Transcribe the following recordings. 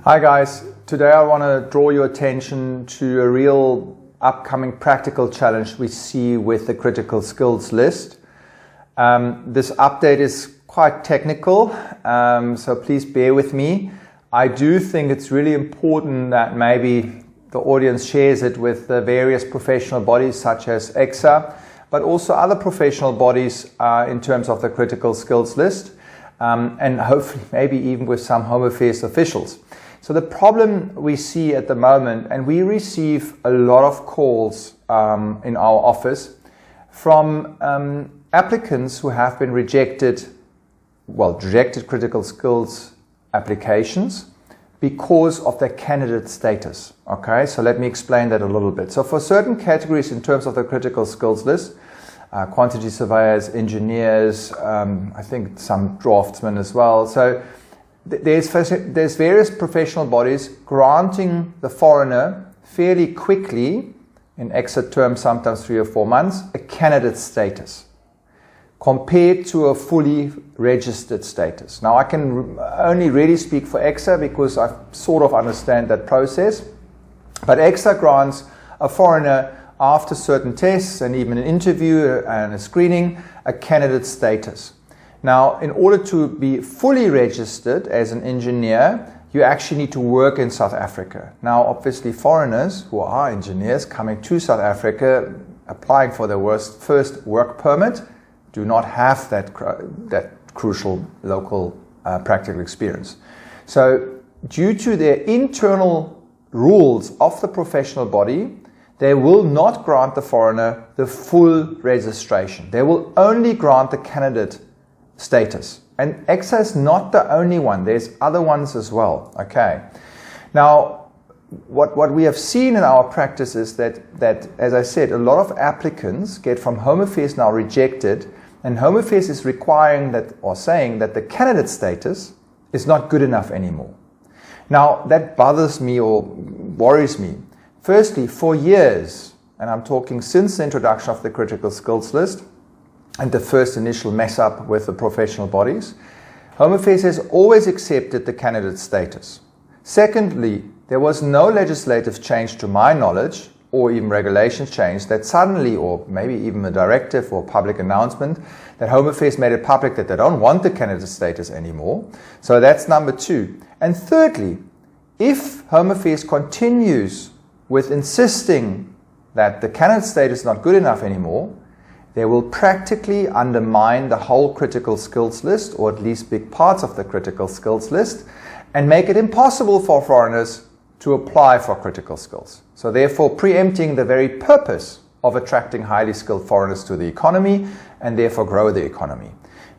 Hi guys, today I want to draw your attention to a real upcoming practical challenge we see with the critical skills list. This update is quite technical, so please bear with me. I do think it's really important that maybe the audience shares it with the various professional bodies such as EXA, but also other professional bodies in terms of the critical skills list, and hopefully maybe even with some Home Affairs officials. So the problem we see at the moment, and we receive a lot of calls in our office from applicants who have been rejected critical skills applications because of their candidate status. Okay, so let me explain that a little bit. So for certain categories in terms of the critical skills list, quantity surveyors, engineers, I think some draftsmen as well. So there's various professional bodies granting the foreigner fairly quickly, in exit terms sometimes 3 or 4 months, a candidate status compared to a fully registered status. Now I can only really speak for EXA because I sort of understand that process, but EXA grants a foreigner after certain tests and even an interview and a screening a candidate status. Now, in order to be fully registered as an engineer, you actually need to work in South Africa. Now, obviously, foreigners who are engineers coming to South Africa, applying for their first work permit, do not have that crucial local practical experience. So, due to their internal rules of the professional body, they will not grant the foreigner the full registration. They will only grant the candidate status. And EXA is not the only one. There's other ones as well. Okay. Now, what we have seen in our practice is that, as I said, a lot of applicants get from Home Affairs now rejected, and Home Affairs is requiring that, or saying that the candidate status is not good enough anymore. Now, that bothers me or worries me. Firstly, for years, and I'm talking since the introduction of the critical skills list, and the first initial mess up with the professional bodies, Home Affairs has always accepted the candidate status. Secondly, there was no legislative change to my knowledge, or even regulation change, that suddenly, or maybe even a directive or public announcement, that Home Affairs made it public that they don't want the candidate status anymore. So that's number 2. And thirdly, if Home Affairs continues with insisting that the candidate status is not good enough anymore, they will practically undermine the whole critical skills list, or at least big parts of the critical skills list, and make it impossible for foreigners to apply for critical skills. So therefore preempting the very purpose of attracting highly skilled foreigners to the economy and therefore grow the economy.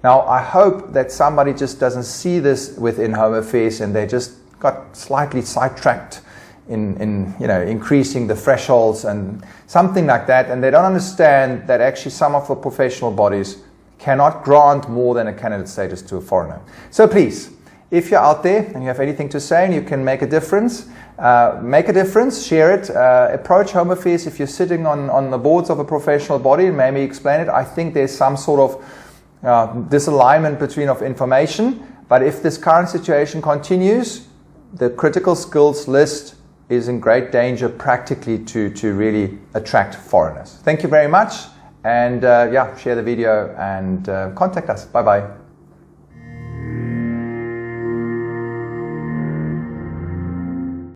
Now I hope that somebody just doesn't see this within Home Affairs and they just got slightly sidetracked in increasing the thresholds and something like that, and they don't understand that actually some of the professional bodies cannot grant more than a candidate status to a foreigner. So please, if you're out there and you have anything to say and you can make a difference, share it, approach Home Affairs if you're sitting on the boards of a professional body and maybe explain it. I think there's some sort of disalignment between of information, but if this current situation continues, the critical skills list is in great danger practically to really attract foreigners. Thank you very much, and share the video and contact us. Bye-bye.